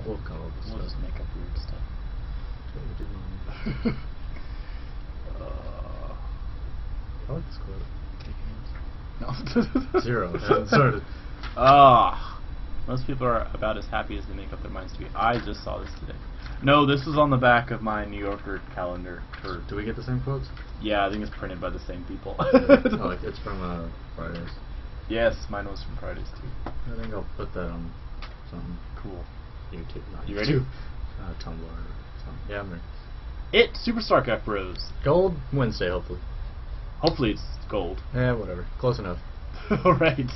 we'll come up with We'll stuff. just make up weird stuff. That's what we do normally. I like this quote. No. 0. Hasn't started. Most people are about as happy as they make up their minds to be. I just saw this today. No, this was on the back of my New Yorker calendar. Do we get the same quotes? Yeah, I think it's printed by the same people. Oh, like it's from Fridays. Yes, mine was from Fridays too. I think I'll put that on something. Cool. YouTube. Not You YouTube. ready? Tumblr or something. Yeah, I'm ready. It SuperStarcraftBros. Gold Wednesday, hopefully. Hopefully it's gold. Yeah, whatever. Close enough. Alright.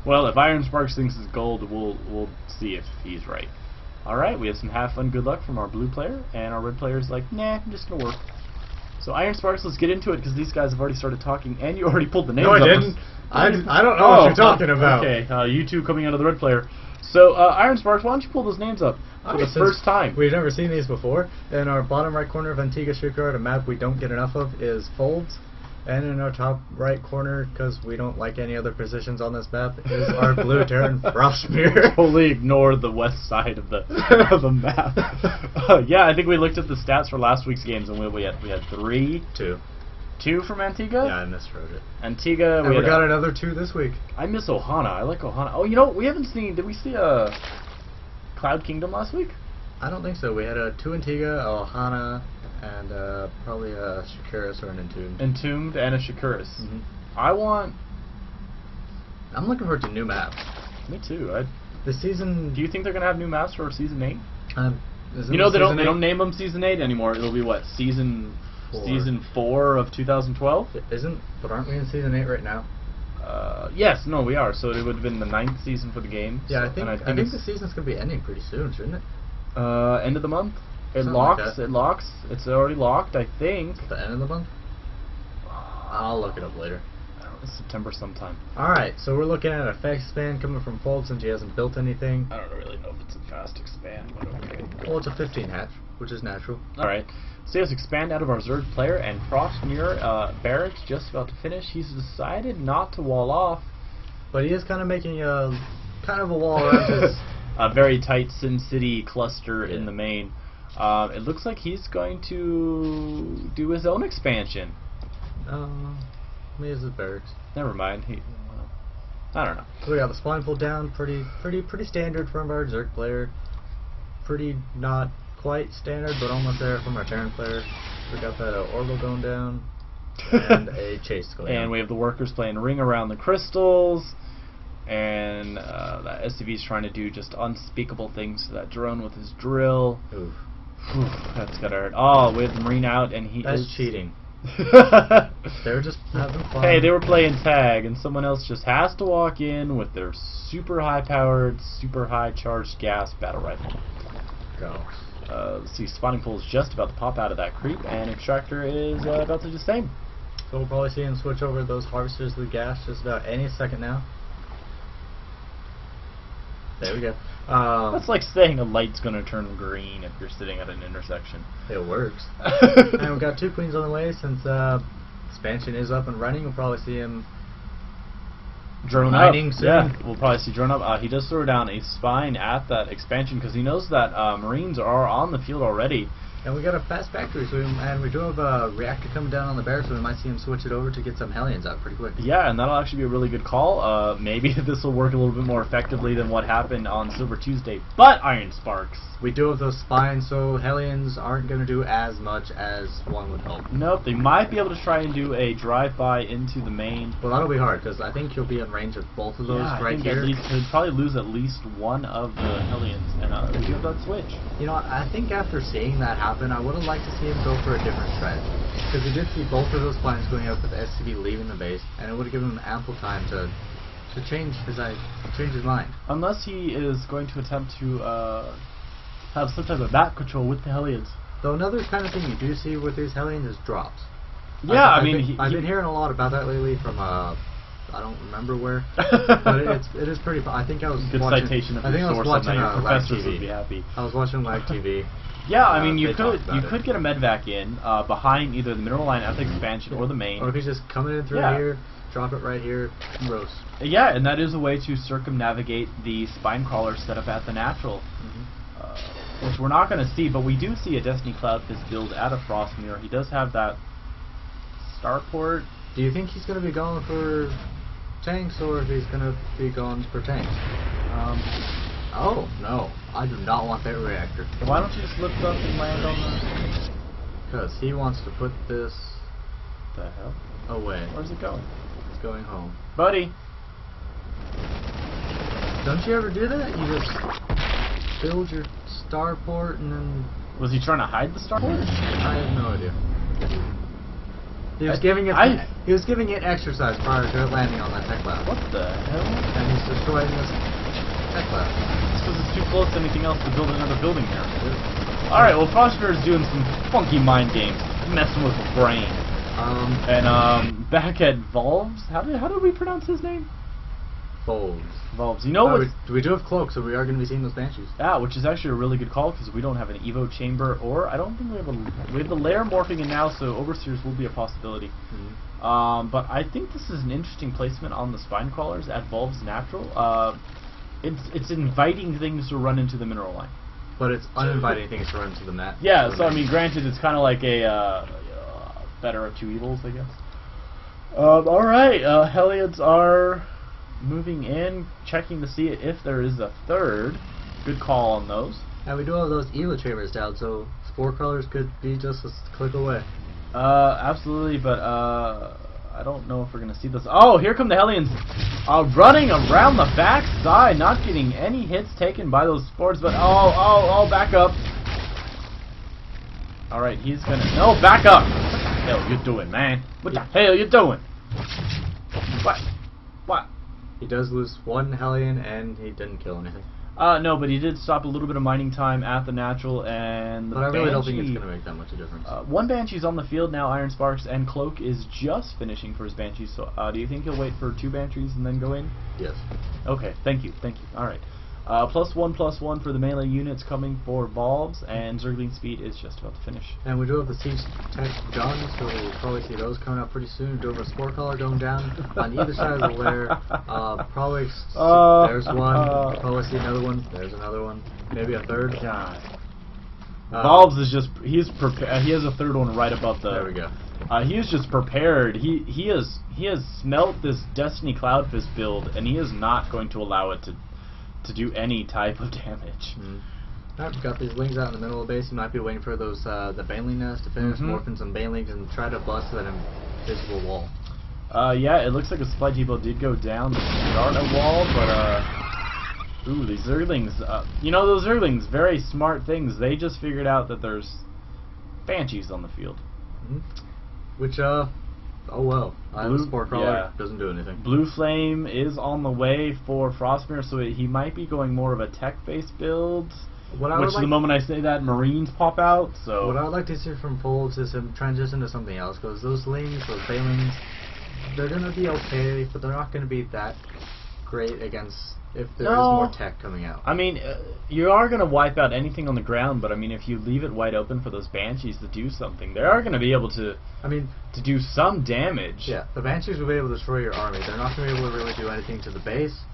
Well, if Iron Sparks thinks it's gold, we'll see if he's right. Alright, we have some have fun good luck from our blue player, and our red player's like, nah, I'm just gonna work. So Iron Sparks, let's get into it, because these guys have already started talking, and you already pulled the names No, I up. didn't. I don't know what you're talking about. Okay, you two coming out of the red player. So, Iron Sparks, why don't you pull those names up for the first time? We've never seen these before. In our bottom right corner of Antiga Shipyard, a map we don't get enough of is Folves. And in our top right corner, because we don't like any other positions on this map, is our blue Terran Frostmure. Totally ignore the west side of the of the map. Yeah, I think we looked at the stats for last week's games, and we had 3. 2. 2 from Antigua? Yeah, I miswrote it. Antigua, And we got another 2 this week. I miss Ohana. I like Ohana. Oh, you know, we haven't seen... Did we see Cloud Kingdom last week? I don't think so. We had 2 Antigua, a Ohana, and probably a Shakuras or an Entombed. Entombed and a Shakuras. Mm-hmm. I'm looking forward to new maps. Me too. This season... Do you think they're going to have new maps for Season 8? You know, they don't name them Season 8 anymore. It'll be, what, Season 4 of 2012? But aren't we in Season 8 right now? Yes, no, we are. So it would have been the 9th season for the game. Yeah, so, I think the season's going to be ending pretty soon, shouldn't it? End of the month. It Something locks. like that. It locks. It's already locked, I think. The end of the month? I'll look it up later. I don't know, it's September sometime. Alright, so we're looking at a fast expand coming from Fold since he hasn't built anything. I don't really know if it's a fast expand, but okay. Well, it's a 15 hatch, which is natural. Alright. So let's expand out of our Zerg player, and Frostmure Barracks just about to finish. He's decided not to wall off. But he is kind of making a wall around his... A very tight Sin City cluster in the main. It looks like he's going to do his own expansion. Maybe it's his barracks. Never mind. I don't know. So we got the spawn pulled down, pretty standard from our Zerg player. Pretty not quite standard, but almost there from our Terran player. We got that Orbital going down, and a chase going down. And we have the workers playing Ring Around the Crystals, and that SCV's trying to do just unspeakable things to that drone with his drill. Oof. Oof, that's gotta hurt. Oh, we have the Marine out, and That's is cheating. They were just having fun. Hey, they were playing tag, and someone else just has to walk in with their super high-powered, super high-charged gas battle rifle. Go. Let's see, spawning pool is just about to pop out of that creep, and extractor is about to do the same. So we'll probably see him switch over to those harvesters with gas just about any second now. There we go. That's like saying a light's going to turn green if you're sitting at an intersection. It works. And we've got 2 queens on the way since expansion is up and running. We'll probably see him drone mining up. soon. Yeah, we'll probably see drone up. He does throw down a spine at that expansion because he knows that Marines are on the field already. And we got a fast factory, so we do have a reactor coming down on the bear, so we might see him switch it over to get some Hellions out pretty quick. Yeah, and that'll actually be a really good call. Maybe this will work a little bit more effectively than what happened on Silver Tuesday. But Iron Sparks. We do have those spines, so Hellions aren't going to do as much as one would hope. Nope, they might be able to try and do a drive-by into the main. Well, that'll be hard, because I think he'll be in range of both of those right here. At least, he'll probably lose at least one of the Hellions, and we have that switch. You know, I think after seeing that happen, I would have liked to see him go for a different strategy. Because we did see both of those plans going up with the SCV leaving the base, and it would have given him ample time to change his mind. Unless he is going to attempt to have some type of map control with the Hellions. Though another kind of thing you do see with these Hellions is drops. Yeah, I've been hearing a lot about that lately from I don't remember where, but it is pretty. I think I was good watching, citation of I think your I was source watching on that. Your live professors TV. would be happy. I was watching live TV. Yeah, I mean, you they talked about could get a medvac in behind either the mineral line at the expansion or the main. Or if he's just coming in through here, drop it right here, and roast. Yeah, and that is a way to circumnavigate the spine crawler set up at the natural. which we're not going to see, but we do see a Destiny Cloudfist build out of Frostmure. He does have that starport. Do you think he's going to be going for tanks, or if he's going to be going for tanks? Oh, no. I do not want that reactor. So why don't you just lift up and land on the... Because he wants to put this... The hell? Away. Where's it going? It's going home. Buddy! Don't you ever do that? You just build your starport and then... Was he trying to hide the starport? I have no idea. He was giving it exercise prior to it landing on that tech lab. What the hell? And he's destroying this tech lab. It's because it's too close to anything else to build another building here. Alright, well, Frostmure is doing some funky mind games, messing with the brain. Back at Folves, how did we pronounce his name? Folves. Folves. You know what? We do have cloaks, so we are going to be seeing those banshees. Yeah, which is actually a really good call because we don't have an Evo chamber, or I don't think we have the lair morphing in now, so overseers will be a possibility. Mm-hmm. But I think this is an interesting placement on the spine crawlers at Folves Natural. It's inviting things to run into the mineral line. But it's uninviting things to run into the mat. Yeah, so I mean, granted, it's kind of like a better of two evils, I guess. Alright, Hellions are moving in, checking to see if there is a third. Good call on those. And we do have those Evo chambers down, so spore crawlers could be just a click away. Absolutely, but I don't know if we're going to see this. Oh, here come the Hellions running around the back side, not getting any hits taken by those spores, but oh, back up. Alright, he's going to... No, back up! What the hell you doing, man? What the hell you doing? What? He does lose one Hellion, and he didn't kill anything. No, but he did stop a little bit of mining time at the natural, and the But I really don't think Banshee, it's going to make that much of a difference. one Banshee's on the field now, Iron Sparks, and Cloak is just finishing for his Banshee, so do you think he'll wait for two Banshees and then go in? Yes. Okay, thank you. Alright. +1/+1 for the melee units coming for Folves, and Zergling's speed is just about to finish. And we do have the Siege Tech guns, so we'll probably see those coming out pretty soon. We do have a Spore Collar going down on either side of the lair. Probably there's one, probably see another one, there's another one, maybe a third. God. Folves is just, he's prepared. He has a third one right above the... There we go. He is just prepared. He has smelt this Destiny Cloudfist build, and he is not going to allow it to do any type of damage. Alright, we've got these lings out in the middle of the base. You might be waiting for those the baneling nest to finish, morphing some banelings, and try to bust that invisible wall. Yeah, it looks like a supply depot did go down to start a wall, but ooh, these Zerglings, you know, those Zerglings, very smart things. They just figured out that there's Banshees on the field. Which, oh well. The Spore Crawler doesn't do anything. Blue Flame is on the way for Frostmure, so he might be going more of a tech-based build. Which the moment I say that, Marines pop out. So what I would like to see from Folves is him transition to something else, because those lings, those banelings, they're going to be okay, but they're not going to be that great against if there is more tech coming out. I mean, you are going to wipe out anything on the ground, but I mean, if you leave it wide open for those Banshees to do something, they are going to be able to. To do some damage. Yeah, the Banshees will be able to destroy your army. They're not going to be able to really do anything to the base,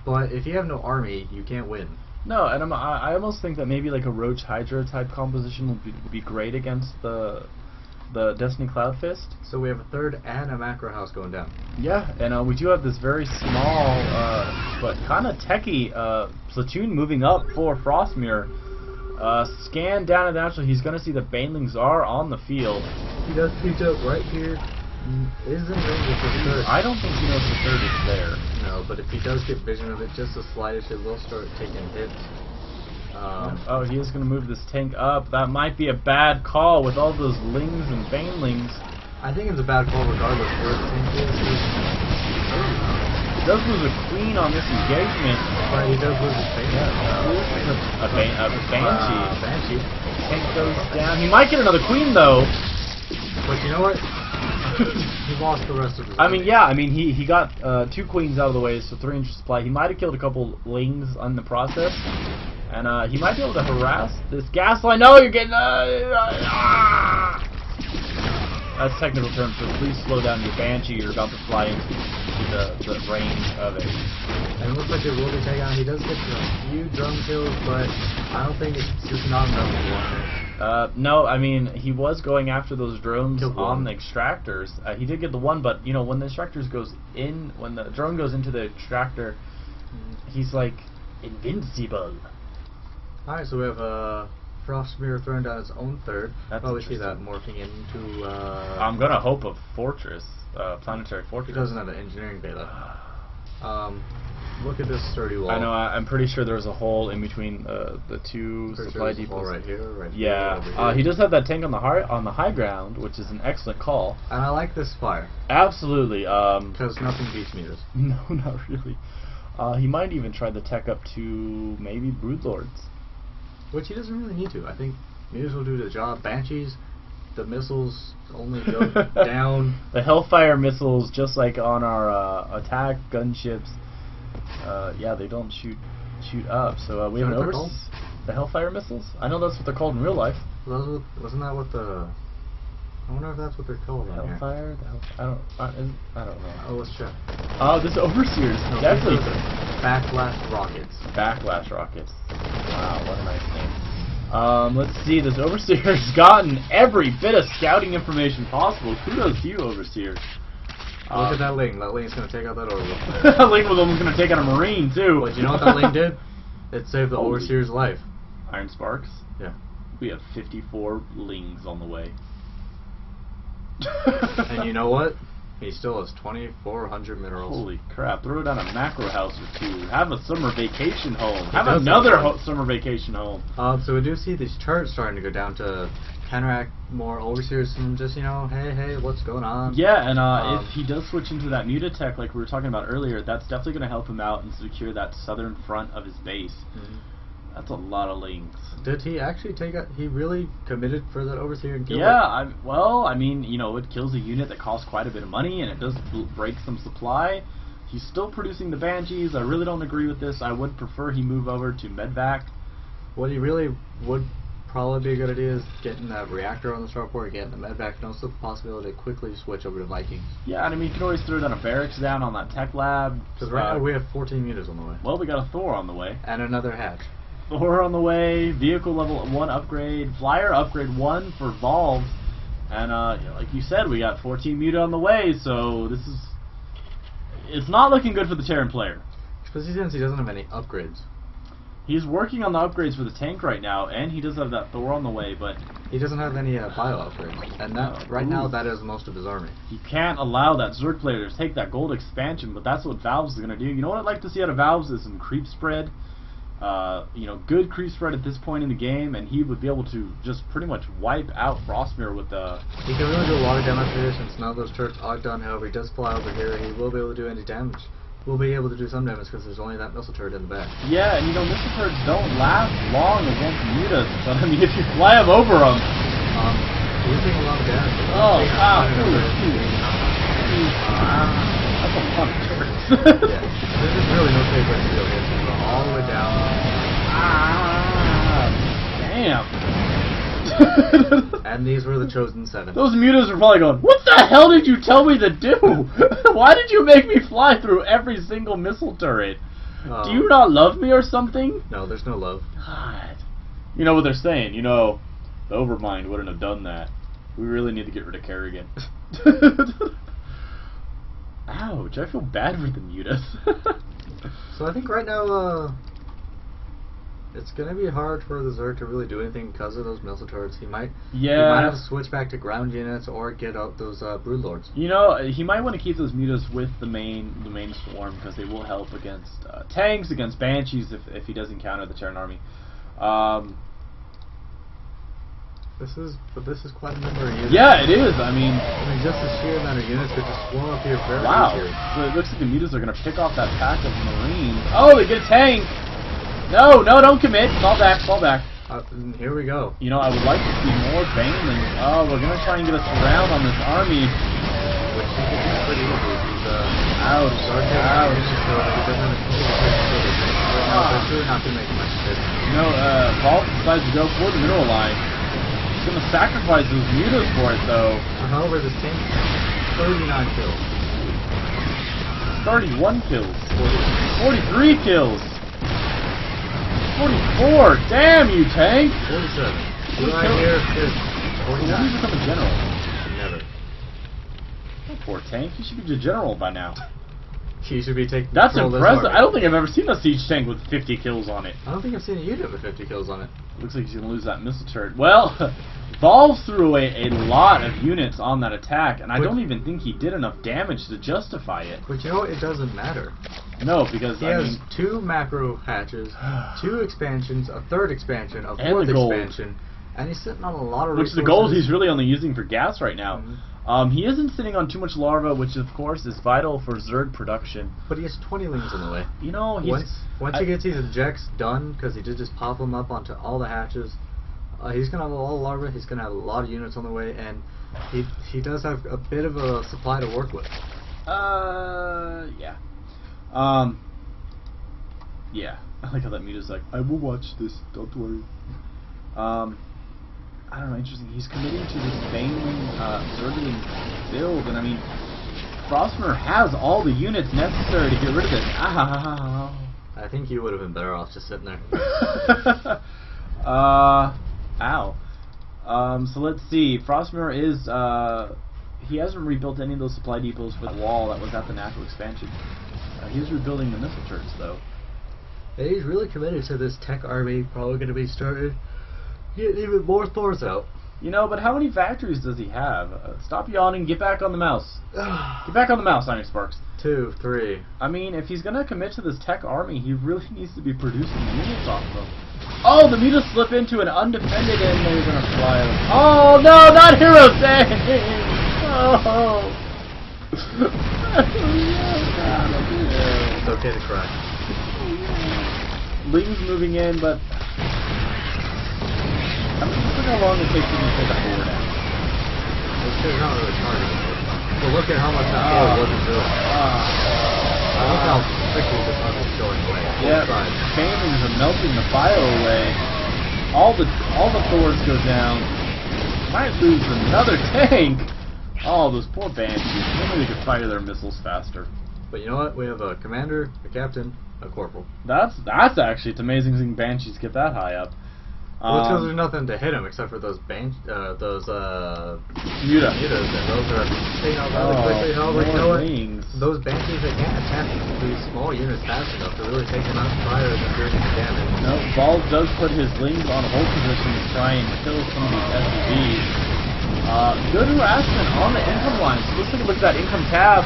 but if you have no army, you can't win. No, and I almost think that maybe like a Roach Hydra type composition would be great against the Destiny Cloudfist. So we have a third and a macro house going down. Yeah, and we do have this very small but kind of techy platoon moving up for Frostmure. Scan down at the natural, he's going to see the banelings are on the field. He does peek up right here. Is in range of the third. I don't think he knows the third is there. No, but if he does get vision of it just the slightest, it will start taking hits. Oh, he is going to move this tank up. That might be a bad call with all those lings and banelings. I think it's a bad call regardless where the tank is. He does lose a queen on this engagement. But he does lose his banshee. A banshee. Banshee. Tank goes down. He might get another queen though. But you know what? He lost the rest of his he got 2 queens out of the way, so 3 inch supply. He might have killed a couple lings on the process. And he might be able to harass this gas line. No, you're getting... That's technical term, so please slow down your Banshee. You're about to fly into the range of it. And it looks like it will be taken on. He does get a few drum kills, but I don't think it's just not enough to one. No, I mean, he was going after those drones Killed on one. the extractors. He did get the one, but, you know, when the extractors goes in, when the drone goes into the extractor, he's like, invincible. Alright, so we have Frostmure throwing down its own third. That's we see that morphing into... I'm gonna hope a fortress, planetary He fortress. doesn't have an engineering bay left. Look at this sturdy wall. I know, I'm pretty sure there's a hole in between the two Pretty supply sure there's a hole depots. right here, right here, Yeah, over here. he does have that tank on the high ground, which is an excellent call. And I like this fire, Absolutely. because nothing beats meters. No, not really. He might even try the tech up to maybe Broodlords. Which he doesn't really need to. I think meters will do the job. Banshees, the missiles only go down. The Hellfire missiles, just like on our attack gunships, yeah, they don't shoot up. So we have an Is that what they're called? the Hellfire missiles. I know that's what they're called in real life. Wasn't that what the... I wonder if that's what they're called on here. Hellfire. I don't know. Oh, let's check. This Overseer's No, definitely these are backlash rockets. Backlash rockets. Wow, what a nice name. Let's see. This Overseer's gotten every bit of scouting information possible. Kudos to you, Overseer. Look at that Ling. That Ling's going to take out that Orbital. Link was almost going to take out a Marine, too. But you know what that Ling did? It saved the Holy. Overseer's life. Iron Sparks? Yeah. We have 54 Lings on the way. And you know what? He still has 2,400 minerals. Holy crap. Throw down a macro house or two. Have a summer vacation home. Have does another sound fun. summer vacation home. So we do see these turrets starting to go down to counteract more Overseers and just, you know, hey, what's going on? Yeah, and if he does switch into that Mutatech like we were talking about earlier, that's definitely going to help him out and secure that southern front of his base. Mhm. That's a lot of Lings. Did he actually take out... He really committed for that Overseer and killed Yeah, well, I mean, you know, it kills a unit that costs quite a bit of money, and it does break some supply. He's still producing the Banshees. I really don't agree with this. I would prefer he move over to Medvac. What he really would probably be a good idea is getting that reactor on the starport, getting the medvac, and also the possibility to quickly switch over to Vikings. Yeah, and I mean, you can always throw down a barracks down on that tech lab. Because right now we have 14 meters on the way. Well, we got a Thor on the way. And another hatch. Thor on the way, vehicle level 1 upgrade, flyer upgrade 1 for Volves, and you know, like you said, we got 14 muta on the way, so this is... It's not looking good for the Terran player. Especially since he doesn't have any upgrades. He's working on the upgrades for the tank right now, and he does have that Thor on the way, but... He doesn't have any bio upgrades. And that right now, that is most of his army. He can't allow that Zerg player to take that gold expansion, but that's what Valves is going to do. You know what I'd like to see out of Valves is some creep spread. You know, good creep spread at this point in the game, and he would be able to just pretty much wipe out Frostmure with the... He can really do a lot of damage here since none of those turrets are done. However, he does fly over here. He will be able to do any damage. We'll be able to do some damage because there's only that missile turret in the back. Yeah, and you know, missile turrets don't last long against mutas, but I mean, if you fly them over them... He's taking a lot of damage. Oh, wow. That's a lot of turrets. Yeah, there's really no safe way to go here. So go all the way down. Damn. And these were the chosen 7. Those mutas are probably going, what the hell did you tell me to do? Why did you make me fly through every single missile turret? Do you not love me or something? No, there's no love. God. You know what they're saying, you know, the Overmind wouldn't have done that. We really need to get rid of Kerrigan. Ouch, I feel bad for the mutas. So I think right now, it's gonna be hard for the Zerg to really do anything because of those missile turrets. He might have to switch back to ground units or get out those Broodlords. You know, he might want to keep those mutas with the main swarm because they will help against tanks, against Banshees if he does encounter the Terran army. This is quite a number of units. Yeah, it is. I mean, just the sheer amount of units could just swarm up here very wow. easily. So it looks like the mutas are going to pick off that pack of Marines. Oh, they get a tank. No, don't commit. Fall back. And here we go. You know, I would like to see more Baneling. Oh, we're going to try and get a surround on this army. Which he can do pretty easily. He's Ouch. so he doesn't have that's really not going to make much sense. You know, Vault decides to go for the mineral line. He's going to sacrifice those mutas for it, though. However, this tank, 39 kills. 31 kills. 43 kills. 44! Damn you, tank! 47. Who's Right killing- here is When did 49. you become a general? Never. Oh, poor tank. You should be a general by now. He should be taking That's control of this impressive. army. I don't think I've ever seen a siege tank with 50 kills on it. I don't think I've seen a unit with 50 kills on it. Looks like he's going to lose that missile turret. Well, Folves threw away a lot of units on that attack, and I don't even think he did enough damage to justify it. But you know what? It doesn't matter. No, because, He I has mean... 2 macro hatches, 2 expansions, a 3rd expansion, a And 4th the gold. expansion, and he's sitting on a lot of Which resources. the gold he's really only using for gas right now. Mhm. He isn't sitting on too much larva, which of course is vital for Zerg production. But he has 20 lings in the way. You know, he's... Once he gets these ejects done, because he did just pop them up onto all the hatches, he's going to have a lot of larvae, he's going to have a lot of units on the way, and he does have a bit of a supply to work with. Yeah. Yeah. I like how that muta's like, I will watch this, don't worry. I don't know, interesting. He's committing to this Baneling, Zergling build, and I mean, Frostmure has all the units necessary to get rid of this. I think he would have been better off just sitting there. Ow. So let's see. Frostmure is, he hasn't rebuilt any of those supply depots for the wall that was at the natural expansion. He's rebuilding the missile turrets, though. And he's really committed to this tech army, probably going to be started getting even more Thors out. You know, but how many factories does he have? Stop yawning, get back on the mouse. Get back on the mouse, Iron Sparks. 2, 3. I mean, if he's going to commit to this tech army, he really needs to be producing units off of them. Oh, the mutas slip into an undefended and they're going to fly out. Oh, no, not Hero Tank! Oh. It's okay to cry. Ling's moving in, but... I mean, look how long it takes to take a forward out. It's not really targeted. But look at how much that forward wasn't doing. Look how quickly this army is going away. Yeah, Banelings are melting the bio away. All the Thors go down. Might lose another tank. Oh, those poor Banshees. Maybe they could fire their missiles faster. But you know what? We have a commander, a captain, a corporal. That's actually, it's amazing seeing Banshees get that high up. Well, it's because there's nothing to hit him except for those Muta. mutas, and those are taking out really quickly. However, you know what? Those Banshees, they can't attack these small units fast enough to really take them out prior to doing any damage. No, Ball does put his Lings on hold position to try and kill some of these SUVs. Good harassment on the income lines. Let's take a look at that income tab.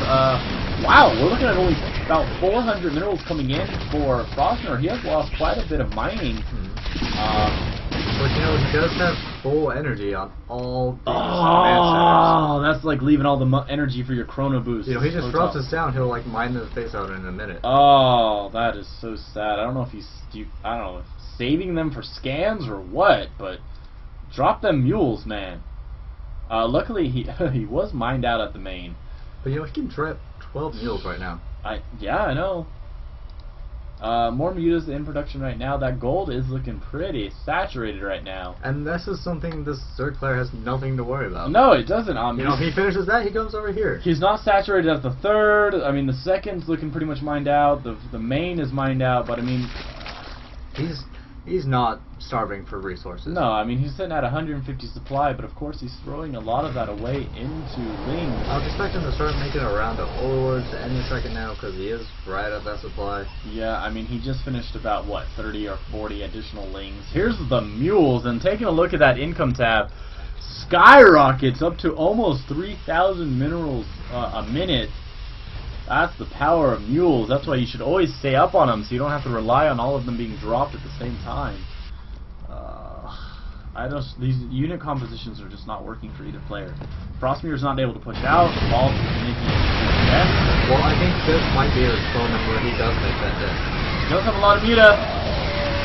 Wow, we're looking at only about 400 minerals coming in for Frostmure. He has lost quite a bit of mining. But you know, he does have full energy on all these Oh, that's like leaving all the energy for your chrono boost. You know, he just drops us down, he'll like mine the face out in a minute. Oh, that is so sad. I don't know if I don't know, saving them for scans or what, but drop them mules, man. Luckily, he was mined out at the main. But you know, he can drop 12 mules right now. Yeah, I know. More mutas in production right now. That gold is looking pretty saturated right now. And this is something this Zerg player has nothing to worry about. No, it doesn't. You know, if he finishes that, he goes over here. He's not saturated at the third. I mean, the second's looking pretty much mined out. The main is mined out, but I mean, he's not starving for resources. No, I mean, he's sitting at 150 supply, but of course he's throwing a lot of that away into Ling. I was expecting to start making a round of Overlords any second now, because he is right at that supply. Yeah, I mean, he just finished about, what, 30 or 40 additional Lings. Here's the mules, and taking a look at that income tab, skyrockets up to almost 3,000 minerals a minute. That's the power of mules. That's why you should always stay up on them, so you don't have to rely on all of them being dropped at the same time. These unit compositions are just not working for either player. Frostmure's not able to push out. Ball is making it. Well, I think this might be his moment where he does make that hit. He does have a lot of muta.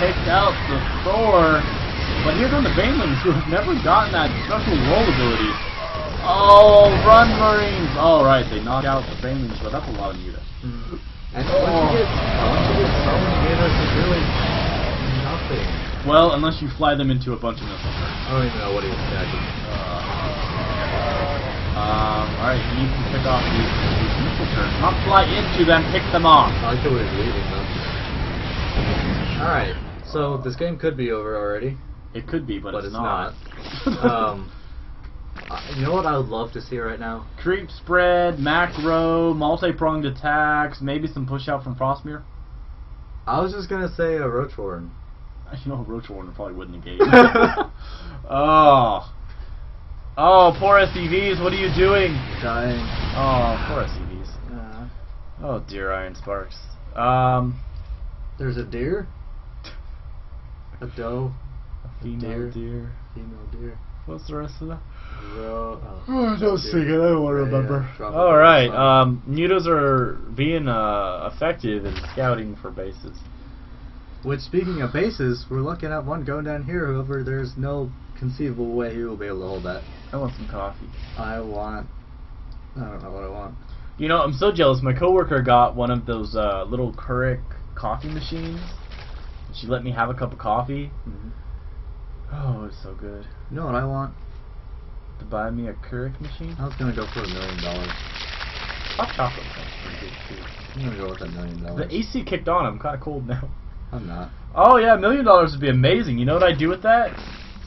Takes out the Thor. But here come the Banelings, who have never gotten that special roll ability. Oh, run Marines! Alright, they knock out the Banelings, but that's a lot of muta. And once you get so many mutas, it's really nothing. Well, unless you fly them into a bunch of missiles. I don't even know what he was attacking. Alright, you need to pick off these missile turrets. Not fly into them, pick them off. I like the way he's leaving them. Alright, So this game could be over already. It could be, but it's not. You know what I would love to see right now? Creep spread, macro, multi-pronged attacks, maybe some push out from Frostmure. I was just gonna say a Roach Warren. You know, a Roach Warren probably wouldn't negate. Oh, poor SCVs, what are you doing? Dying. Oh, poor SCVs. Oh dear, Iron Sparks. There's a deer, a doe, a female deer. Female deer. What's the rest of that? Don't sing it, I don't want to remember. Alright, Mutos are being effective in scouting for bases. Which, speaking of bases, we're looking at one going down here. However, there's no conceivable way he will be able to hold that. I want some coffee. I don't know what I want. You know, I'm so jealous. My coworker got one of those little Keurig coffee machines. She let me have a cup of coffee. Oh, it's so good. You know what I want? To buy me a Keurig machine? I was gonna go for $1 million. Hot chocolate sounds pretty good too. I'm gonna go with $1 million. The AC kicked on. I'm kind of cold now. I'm not. Oh yeah, $1 million would be amazing. You know what I'd do with that?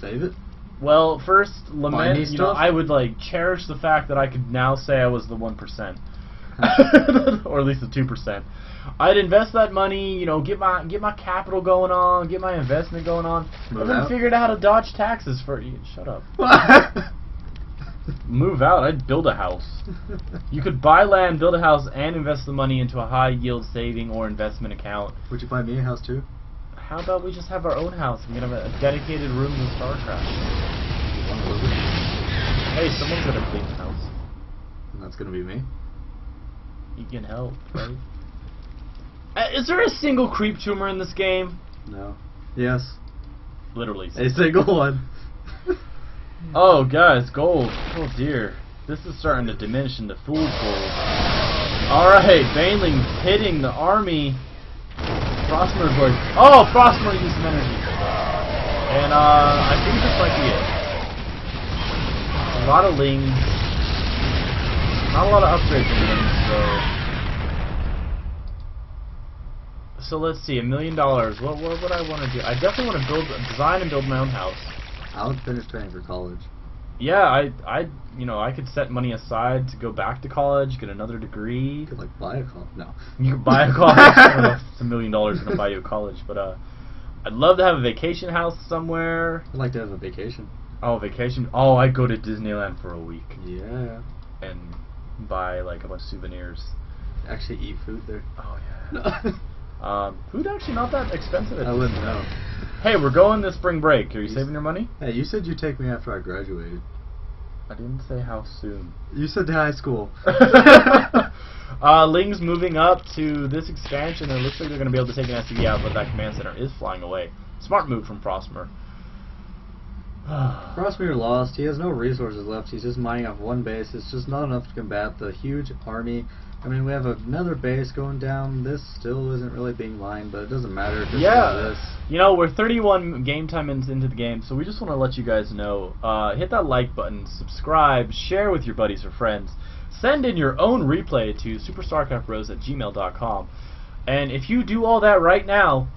Save it. Well, first, lament, you know, stuff? I would like cherish the fact that I could now say I was the 1%. Or at least the 2%. I'd invest that money, you know, get my capital going on, get my investment going on, and then figured out how to dodge taxes for you. Shut up. Move out. I'd build a house. You could buy land, build a house, and invest the money into a high yield saving or investment account. Would you buy me a house too? How about we just have our own house? We can have a dedicated room in StarCraft. Hey, someone's got a big house. And that's gonna be me. You can help, right? Is there a single creep tumor in this game? No. Yes. Literally. A single one. Oh, guys, gold. Oh dear. This is starting to diminish into fool's gold. Alright, Baneling's hitting the army. Frostmure's like, oh, Frostmure used some energy. And I think this might be it. A lot of lings. Not a lot of upgrades in lings, so... So let's see, $1 million. What would I want to do? I definitely want to design and build my own house. I would finish training for college. Yeah, I could set money aside to go back to college, get another degree. You could like buy a college. No. You could buy a college. I don't know if it's $1 million gonna buy you a college, but I'd love to have a vacation house somewhere. I'd like to have a vacation. Oh, vacation. Oh, I'd go to Disneyland for a week. Yeah. And buy like a bunch of souvenirs. Actually eat food there. Oh yeah. Food actually not that expensive. I wouldn't know. Hey, we're going this spring break. Are you saving your money? Hey, you said you'd take me after I graduated. I didn't say how soon. You said to high school. Ling's moving up to this expansion, and it looks like they're going to be able to take an SCV out, but that command center is flying away. Smart move from Frostmure. Frostmure lost. He has no resources left. He's just mining off one base. It's just not enough to combat the huge army. I mean, we have another base going down. This still isn't really being mined, but it doesn't matter. Just yeah, you know, we're 31 game time into the game, so we just want to let you guys know. Hit that like button, subscribe, share with your buddies or friends. Send in your own replay to SuperStarcraftBros@gmail.com. And if you do all that right now,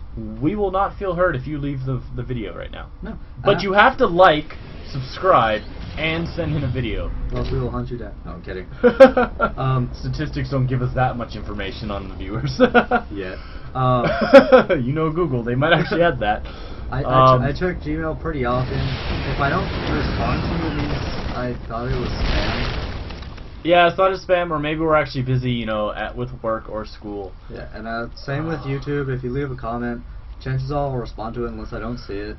we will not feel hurt if you leave the video right now. No. But you have to like, subscribe, and send in a video. Or else we will hunt you down. No, I'm kidding. Statistics don't give us that much information on the viewers. Yeah. You know Google, they might actually add that. I check Gmail pretty often. If I don't respond to you, it means I thought it was spam. Yeah, it's not a spam, or maybe we're actually busy, you know, with work or school. Yeah, and same with YouTube. If you leave a comment, chances are I'll respond to it unless I don't see it.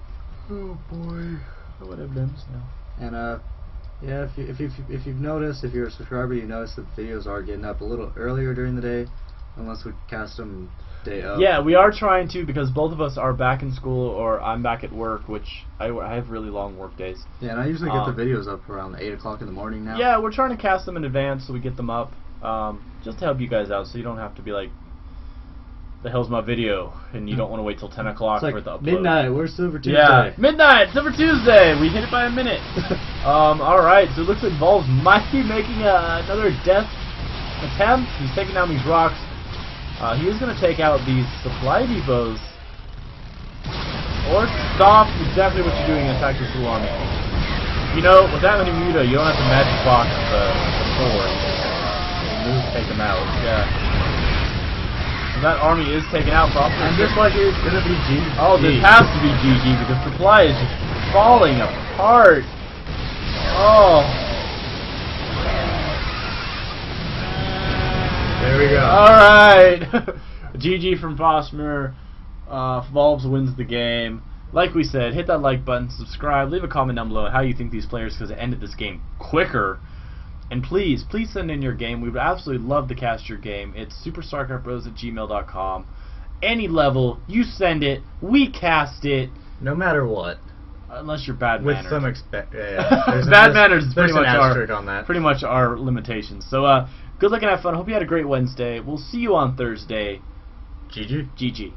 Oh boy, what have been now? And yeah, if you've noticed, if you're a subscriber, you notice that videos are getting up a little earlier during the day, unless we cast them day up. Yeah, we are trying to, because both of us are back in school, or I'm back at work, which I have really long work days. Yeah, and I usually get the videos up around 8 o'clock in the morning now. Yeah, we're trying to cast them in advance so we get them up, just to help you guys out, so you don't have to be like, the hell's my video, and you don't want to wait till 10 o'clock for the upload. Midnight, where's Silver Tuesday? Yeah, midnight, Silver Tuesday, we hit it by a minute. Alright, so it looks like Volves might be making another death attempt. He's taking down these rocks. He is going to take out these supply depots. stop exactly what you're doing and attack this little army. You know, with that many muta, you don't have to magic box the sword. Move, take them out. Yeah. So that army is taken out properly. And this like is gonna be GG. Oh, this has to be GG because supply is just falling apart. Oh. There we go. Alright. GG from Frostmure. Folves wins the game. Like we said, hit that like button, subscribe, leave a comment down below how you think these players could have ended this game quicker. And please send in your game. We would absolutely love to cast your game. It's SuperStarcraftBros@gmail.com. Any level, you send it, we cast it. No matter what. Unless you're bad With manners. some Bad manners is pretty much our limitations. So good luck and have fun. Hope you had a great Wednesday. We'll see you on Thursday. GG. GG.